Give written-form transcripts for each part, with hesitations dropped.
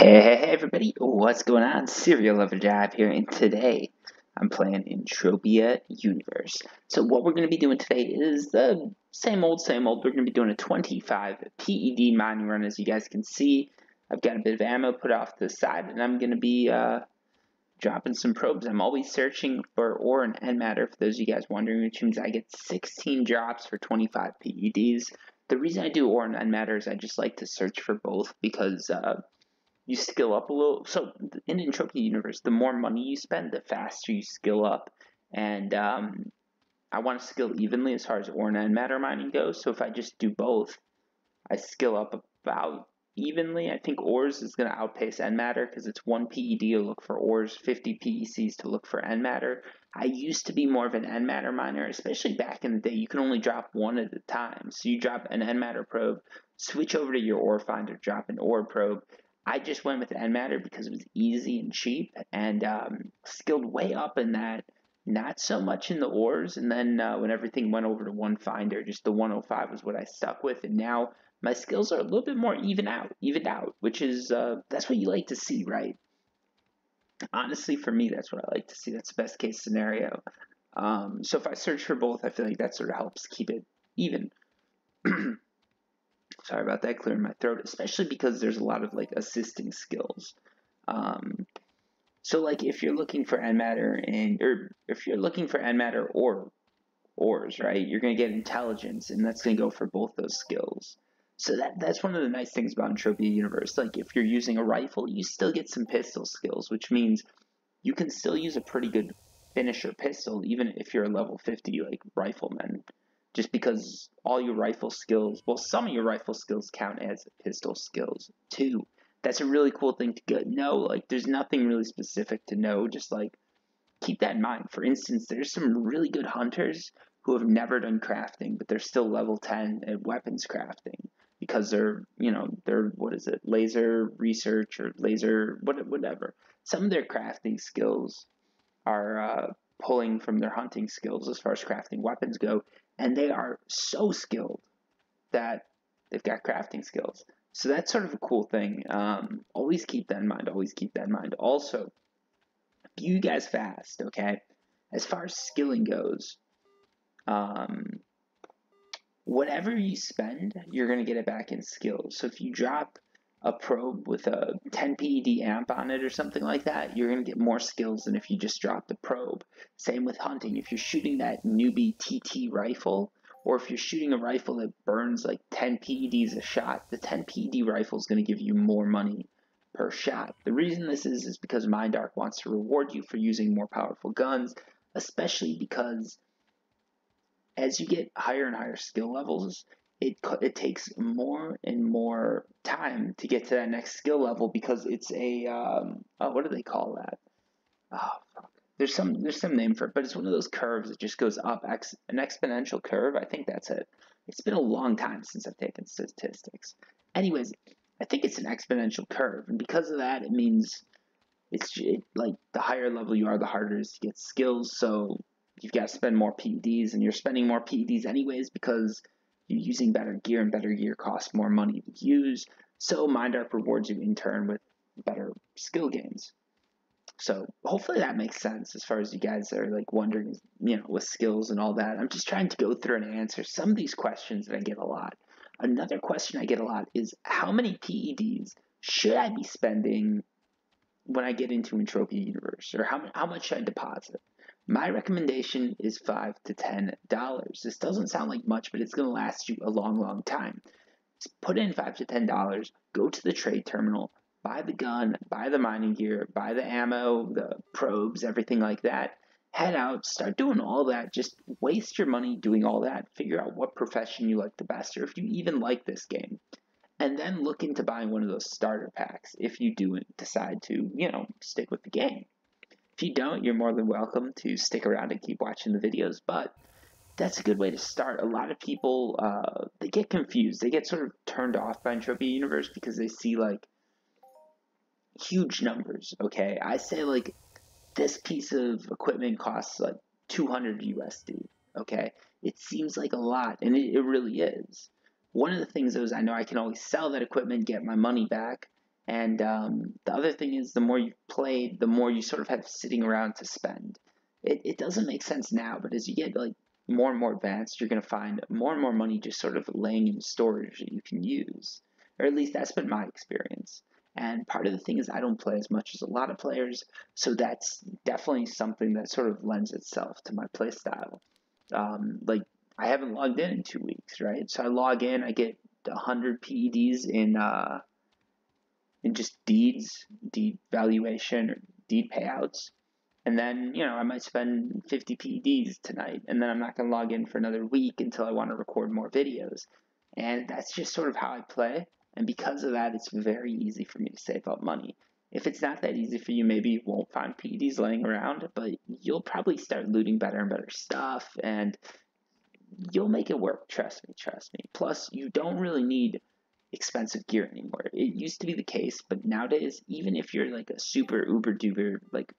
Hey everybody, what's going on? Serial Lover Jive here, and today I'm playing Entropia Universe. So what we're going to be doing today is the same old. We're going to be doing a 25 PED mining run. As you guys can see, I've got a bit of ammo put off to the side, and I'm going to be dropping some probes. I'm always searching for ore and end matter, for those of you guys wondering, which means I get 16 drops for 25 PEDs. The reason I do ore and end matter is I just like to search for both, because you skill up a little. So in Entropia Universe, the more money you spend, the faster you skill up. And I want to skill evenly as far as ore and matter mining goes. So if I just do both, I skill up about evenly. I think ores is going to outpace end matter because it's 1 PED to look for ores, 50 PECs to look for end matter. I used to be more of an end matter miner, especially back in the day. You can only drop one at a time. So you drop an end matter probe, switch over to your ore finder, drop an ore probe. I just went with end matter because it was easy and cheap, and skilled way up in that. Not so much in the ores, and then when everything went over to one finder, just the 105 was what I stuck with, and now my skills are a little bit more evened out, which is that's what you like to see, right? Honestly, for me, that's what I like to see. That's the best case scenario. So if I search for both, I feel like that sort of helps keep it even. Sorry about that, clearing my throat, especially because there's a lot of like assisting skills. So like if you're looking for end matter or ores, right, you're gonna get intelligence, and that's gonna go for both those skills. So that's one of the nice things about Entropia Universe. Like if you're using a rifle, you still get some pistol skills, which means you can still use a pretty good finisher pistol, even if you're a level 50 like rifleman. Just because all your rifle skills, well, some of your rifle skills count as pistol skills too. That's a really cool thing to know. Like, there's nothing really specific to know. Just like keep that in mind. For instance, there's some really good hunters who have never done crafting, but they're still level 10 at weapons crafting because they're what is it, laser research or laser whatever. Some of their crafting skills are pulling from their hunting skills as far as crafting weapons go, and they are so skilled that they've got crafting skills. So that's sort of a cool thing. Always keep that in mind. Also, you guys fast, okay? As far as skilling goes, whatever you spend, you're going to get it back in skills. So if you drop a probe with a 10 PED amp on it or something like that, you're going to get more skills than if you just drop the probe. Same with hunting. If you're shooting that Newbie TT rifle, or if you're shooting a rifle that burns like 10 PEDs a shot, the 10 PED rifle is going to give you more money per shot. The reason this is because Mindark wants to reward you for using more powerful guns, especially because as you get higher and higher skill levels, it takes more and more time to get to that next skill level, because it's a what do they call that? Oh fuck. There's some name for it, but it's one of those curves that just goes up, an exponential curve. I think that's it. It's been a long time since I've taken statistics. Anyways, I think it's an exponential curve, and because of that, it means like the higher level you are, the harder it is to get skills. So you've got to spend more PEDs, and you're spending more PEDs anyways because you're using better gear, and better gear costs more money to use. So Mindark rewards you in turn with better skill gains. So hopefully that makes sense as far as you guys are like wondering, with skills and all that. I'm just trying to go through and answer some of these questions that I get a lot. Another question I get a lot is, how many PEDs should I be spending when I get into Entropia Universe, or how much should I deposit? My recommendation is $5 to $10. This doesn't sound like much, but it's going to last you a long, long time. Just put in $5 to $10, go to the trade terminal, buy the gun, buy the mining gear, buy the ammo, the probes, everything like that. Head out, start doing all that. Just waste your money doing all that. Figure out what profession you like the best, or if you even like this game. And then look into buying one of those starter packs if you do decide to, stick with the game. If you don't, you're more than welcome to stick around and keep watching the videos, but that's a good way to start. A lot of people, they get confused. They get sort of turned off by Entropia Universe because they see, like, huge numbers, okay? I say, like, this piece of equipment costs, like, 200 USD, okay? It seems like a lot, and it really is. One of the things is I know I can always sell that equipment, get my money back, And the other thing is, the more you play, the more you sort of have sitting around to spend. It doesn't make sense now, but as you get like more and more advanced, you're going to find more and more money just sort of laying in storage that you can use. Or at least that's been my experience. And part of the thing is I don't play as much as a lot of players, so that's definitely something that sort of lends itself to my play style. Like I haven't logged in 2 weeks, right? So I log in, I get 100 PEDs in just deed valuation or deed payouts. And then, I might spend 50 PEDs tonight, and then I'm not going to log in for another week until I want to record more videos. And that's just sort of how I play. And because of that, it's very easy for me to save up money. If it's not that easy for you, maybe you won't find PEDs laying around, but you'll probably start looting better and better stuff, and you'll make it work. Trust me, trust me. Plus, you don't really need expensive gear anymore. It used to be the case, but nowadays, even if you're like a super uber duper, like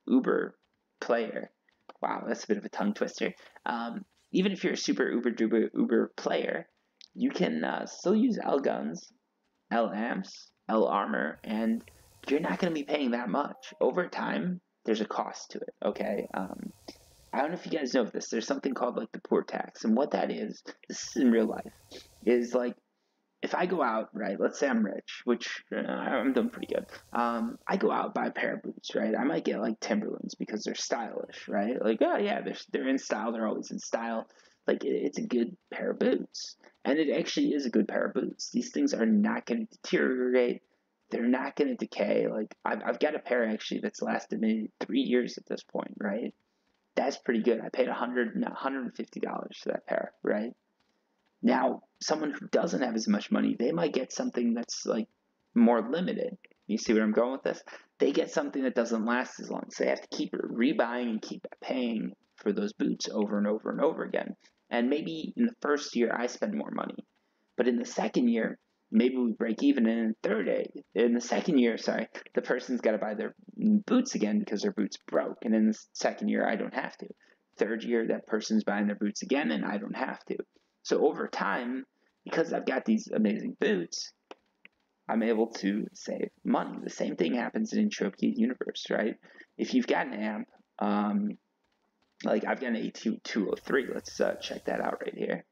uber player, wow, that's a bit of a tongue twister. Even if you're a super uber player, you can still use L guns, L amps, L armor, and you're not going to be paying that much. Over time, there's a cost to it, okay? I don't know if you guys know this. There's something called like the poor tax, and what that is, this is in real life, is like if I go out, right, let's say I'm rich, which I'm doing pretty good. I go out, buy a pair of boots, right? I might get like Timberlands because they're stylish, right? Like, oh yeah, they're in style. They're always in style. Like it's a good pair of boots, and it actually is a good pair of boots. These things are not going to deteriorate. They're not going to decay. Like I've got a pair actually that's lasted maybe 3 years at this point, right? That's pretty good. I paid $150 for that pair, right? Now, someone who doesn't have as much money, they might get something that's like more limited. You see where I'm going with this? They get something that doesn't last as long. So they have to keep rebuying and keep paying for those boots over and over and over again. And maybe in the first year, I spend more money. But in the second year, maybe we break even. And in the second year, the person's got to buy their boots again because their boots broke. And in the second year, I don't have to. Third year, that person's buying their boots again, and I don't have to. So over time, because I've got these amazing boots, I'm able to save money. The same thing happens in Entropia Universe, right? If you've got an amp, like I've got an A203, let's check that out right here.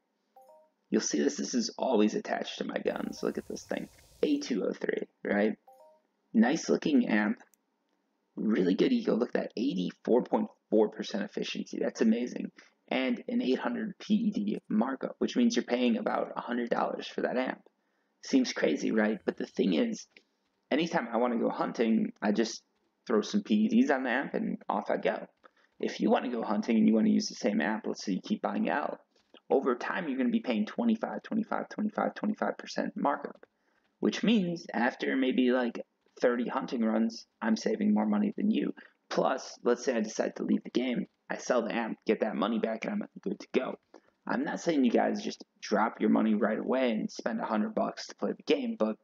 You'll see this is always attached to my guns. Look at this thing, A203, right? Nice looking amp, really good eco. Look at that, 84.4% efficiency. That's amazing. And an 800 PED markup, which means you're paying about $100 for that amp. Seems crazy, right? But the thing is, anytime I want to go hunting, I just throw some PEDs on the amp and off I go. If you want to go hunting and you want to use the same amp, let's say you keep buying out, over time you're going to be paying 25% markup, which means after maybe like 30 hunting runs, I'm saving more money than you. Plus, let's say I decide to leave the game, I sell the amp, get that money back, and I'm good to go. I'm not saying you guys just drop your money right away and spend $100 to play the game, but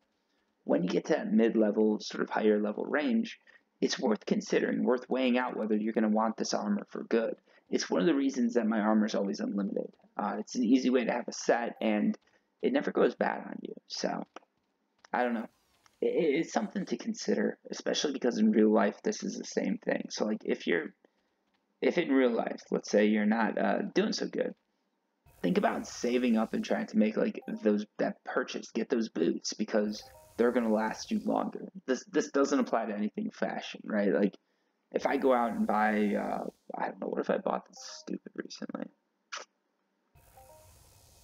when you get to that mid-level, sort of higher level range, it's worth considering, worth weighing out whether you're going to want this armor for good. It's one of the reasons that my armor is always unlimited. It's an easy way to have a set, and it never goes bad on you. So, I don't know. It's something to consider, especially because in real life, this is the same thing. So, like, if in real life, let's say you're not doing so good, think about saving up and trying to make like that purchase, get those boots because they're going to last you longer. This doesn't apply to anything fashion, right? Like if I go out and buy, I don't know, what if I bought this stupid recently?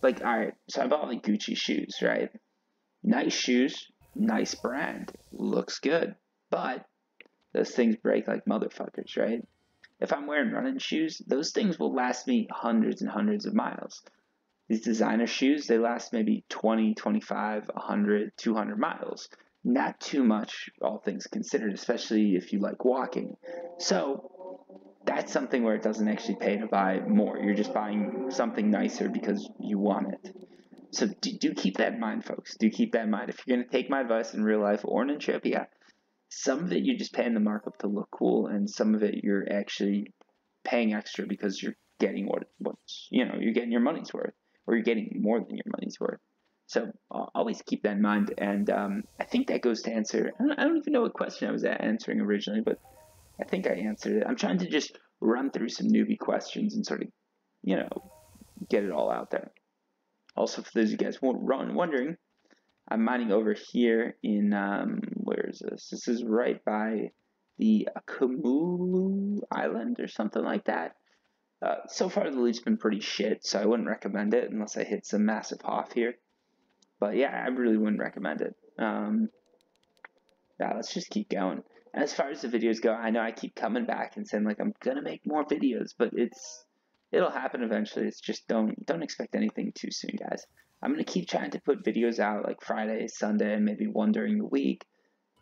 Like, all right, so I bought like Gucci shoes, right? Nice shoes, nice brand, looks good, but those things break like motherfuckers, right? If I'm wearing running shoes, those things will last me hundreds and hundreds of miles. These designer shoes, they last maybe 20, 25, 100, 200 miles. Not too much, all things considered, especially if you like walking. So that's something where it doesn't actually pay to buy more. You're just buying something nicer because you want it. So do keep that in mind, folks. Do keep that in mind. If you're going to take my advice in real life or in Entropia, some of it you're just paying the markup to look cool, and some of it you're actually paying extra because you're getting you're getting your money's worth, or you're getting more than your money's worth. So always keep that in mind. And I think that goes to answer, I don't even know what question I was answering originally, but I think I answered it. I'm trying to just run through some newbie questions and sort of, you know, get it all out there. Also, for those of you guys wondering, I'm mining over here in, where is this? This is right by the Akamulu Island or something like that. So far the loot's been pretty shit, so I wouldn't recommend it unless I hit some massive HOF here. But yeah, I really wouldn't recommend it. Yeah, let's just keep going. As far as the videos go, I know I keep coming back and saying like I'm gonna make more videos, but it'll happen eventually. It's just don't expect anything too soon, guys. I'm gonna keep trying to put videos out like Friday, Sunday, and maybe one during the week,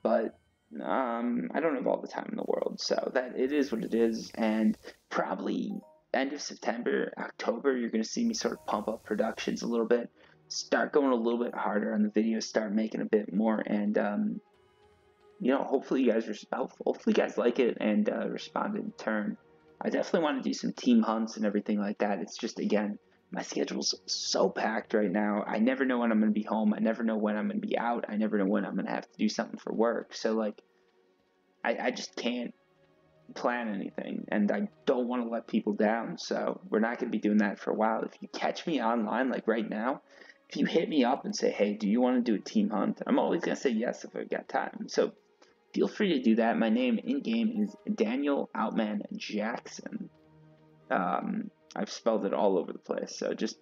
but I don't have all the time in the world, so that it is what it is. And probably end of September, October, you're gonna see me sort of pump up productions a little bit, start going a little bit harder on the videos, start making a bit more, and you know, hopefully you guys like it and respond in turn. I definitely want to do some team hunts and everything like that. It's just, again, my schedule's so packed right now. I never know when I'm going to be home. I never know when I'm going to be out. I never know when I'm going to have to do something for work. So, like, I just can't plan anything, and I don't want to let people down. So we're not going to be doing that for a while. If you catch me online, like right now, if you hit me up and say, hey, do you want to do a team hunt? I'm always going to say yes if I've got time. So feel free to do that. My name in-game is Daniel Outman Jackson. I've spelled it all over the place, so just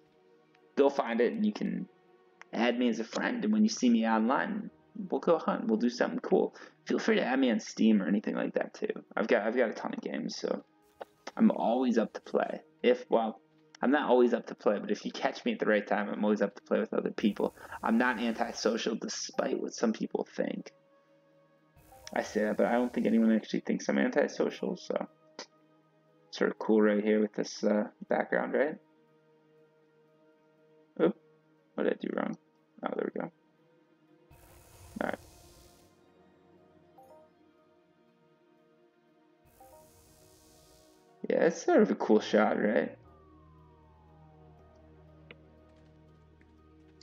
go find it and you can add me as a friend, and when you see me online, we'll go hunt. We'll do something cool. Feel free to add me on Steam or anything like that too. I've got a ton of games, so I'm always up to play. I'm not always up to play, but if you catch me at the right time, I'm always up to play with other people. I'm not antisocial, despite what some people think. I say that, but I don't think anyone actually thinks I'm antisocial, so sort of cool right here with this background, right? Oop, what did I do wrong? Oh, there we go. Alright. Yeah, it's sort of a cool shot, right?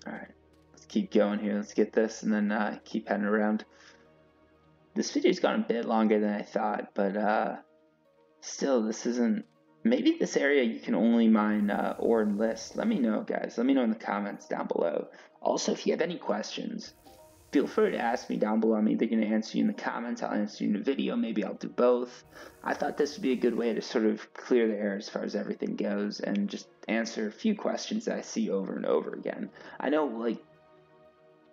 Alright, let's keep going here. Let's get this and then keep heading around. This video's gone a bit longer than I thought, but still, this isn't... Maybe this area you can only mine ore and list. Let me know, guys. Let me know in the comments down below. Also, if you have any questions, feel free to ask me down below. I'm either going to answer you in the comments, I'll answer you in the video, maybe I'll do both. I thought this would be a good way to sort of clear the air as far as everything goes and just answer a few questions that I see over and over again. I know, like,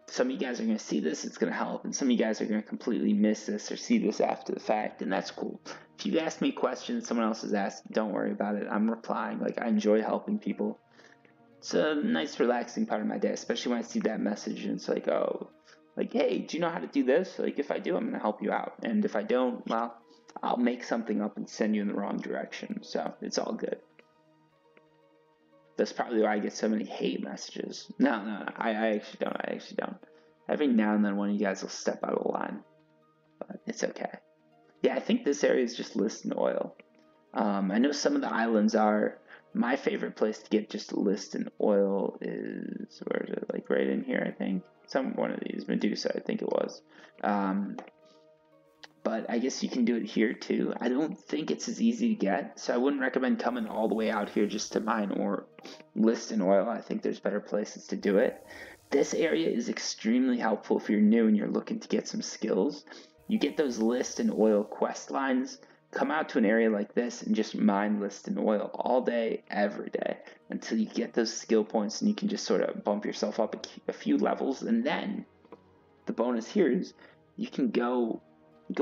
some of you guys are going to see this, it's going to help, and some of you guys are going to completely miss this or see this after the fact, and that's cool. If you ask me questions someone else has asked, don't worry about it. I'm replying. Like, I enjoy helping people. It's a nice, relaxing part of my day, especially when I see that message and it's like, oh, like, hey, do you know how to do this? Like, if I do, I'm going to help you out. And if I don't, well, I'll make something up and send you in the wrong direction. So it's all good. That's probably why I get so many hate messages. No, I actually don't. Every now and then one of you guys will step out of the line. But it's okay. Yeah, I think this area is just list and oil. I know some of the islands are. My favorite place to get just list and oil is, where is it? Like right in here, I think. One of these, Medusa, I think it was. But I guess you can do it here too. I don't think it's as easy to get, so I wouldn't recommend coming all the way out here just to mine or list and oil. I think there's better places to do it. This area is extremely helpful if you're new and you're looking to get some skills. You get those list and oil quest lines, come out to an area like this and just mine list and oil all day, every day, until you get those skill points and you can just sort of bump yourself up a few levels. And then the bonus here is you can go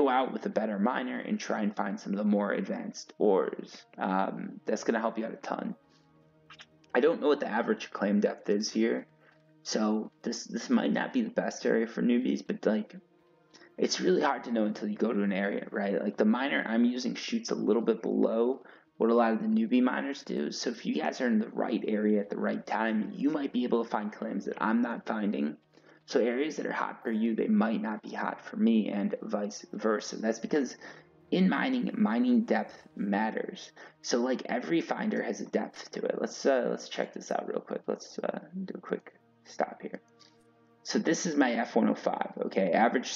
out with a better miner and try and find some of the more advanced ores. That's going to help you out a ton. I don't know what the average claim depth is here, so this might not be the best area for newbies, but like, it's really hard to know until you go to an area, right? Like the miner I'm using shoots a little bit below what a lot of the newbie miners do, so if you guys are in the right area at the right time, you might be able to find claims that I'm not finding. So areas that are hot for you, they might not be hot for me, and vice versa. That's because in mining depth matters. So like every finder has a depth to it. Let's check this out real quick. Let's do a quick stop here. So this is my F105, okay? Average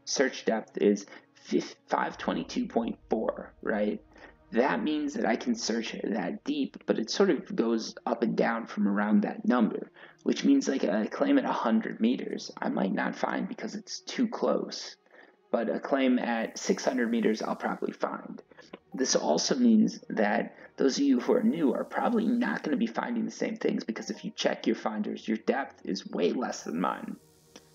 search depth is 522.4, right? That means that I can search that deep, but it sort of goes up and down from around that number, which means like a claim at 100 meters, I might not find because it's too close. But a claim at 600 meters, I'll probably find. This also means that those of you who are new are probably not going to be finding the same things, because if you check your finders, your depth is way less than mine.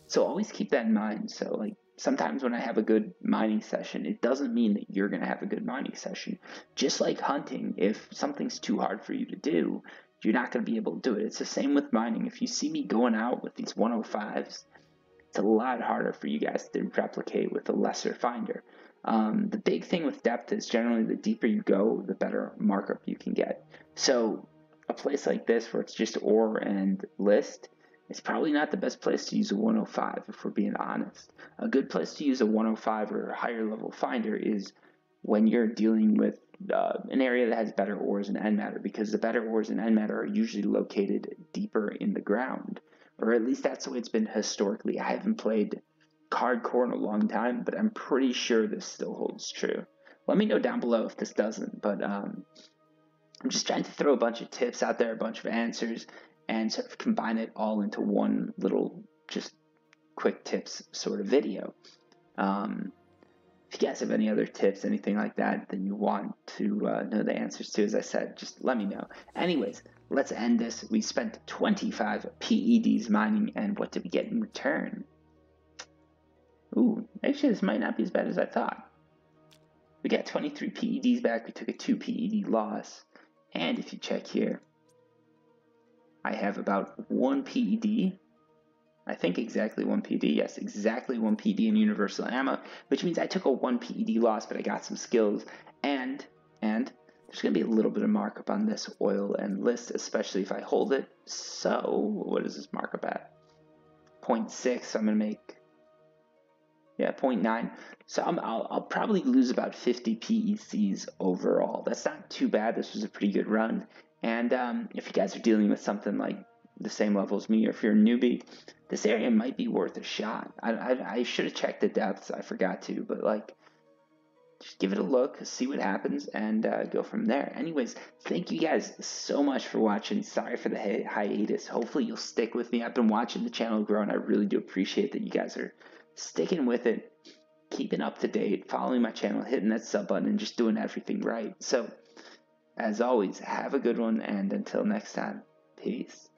So always keep that in mind. So like sometimes when I have a good mining session, it doesn't mean that you're going to have a good mining session. Just like hunting, if something's too hard for you to do, you're not going to be able to do it. It's the same with mining. If you see me going out with these 105s, it's a lot harder for you guys to replicate with a lesser finder. The big thing with depth is generally the deeper you go, the better markup you can get. So a place like this where it's just ore and list, it's probably not the best place to use a 105 if we're being honest. A good place to use a 105 or a higher level finder is when you're dealing with an area that has better ores and end matter, because the better ores and end matter are usually located deeper in the ground, or at least that's the way it's been historically. I haven't played hardcore in a long time, but I'm pretty sure this still holds true. Let me know down below if this doesn't, but I'm just trying to throw a bunch of tips out there, a bunch of answers, and sort of combine it all into one little just quick tips sort of video. If you guys have any other tips, anything like that you want to know the answers to, as I said, just let me know. Anyways, let's end this. We spent 25 PEDs mining, and what did we get in return? Ooh, actually this might not be as bad as I thought. We got 23 PEDs back. We took a 2 PED loss, and if you check here, I have about 1 PED. I think exactly 1 PED. Yes, exactly 1 PED in universal ammo, which means I took a 1 PED loss, but I got some skills, and there's going to be a little bit of markup on this oil and list, especially if I hold it. So what is this markup at? 0.6. So I'm going to make 0.9. So I'll probably lose about 50 PECs overall. That's not too bad. This was a pretty good run. And if you guys are dealing with something like the same level as me, or if you're a newbie, this area might be worth a shot. I should have checked the depths. I forgot to, but like, just give it a look, see what happens, and go from there. Anyways, thank you guys so much for watching. Sorry for the hiatus. Hopefully you'll stick with me. I've been watching the channel grow, and I really do appreciate that you guys are sticking with it, keeping up to date, following my channel, hitting that sub button, and just doing everything right. So, as always, have a good one, and until next time, peace.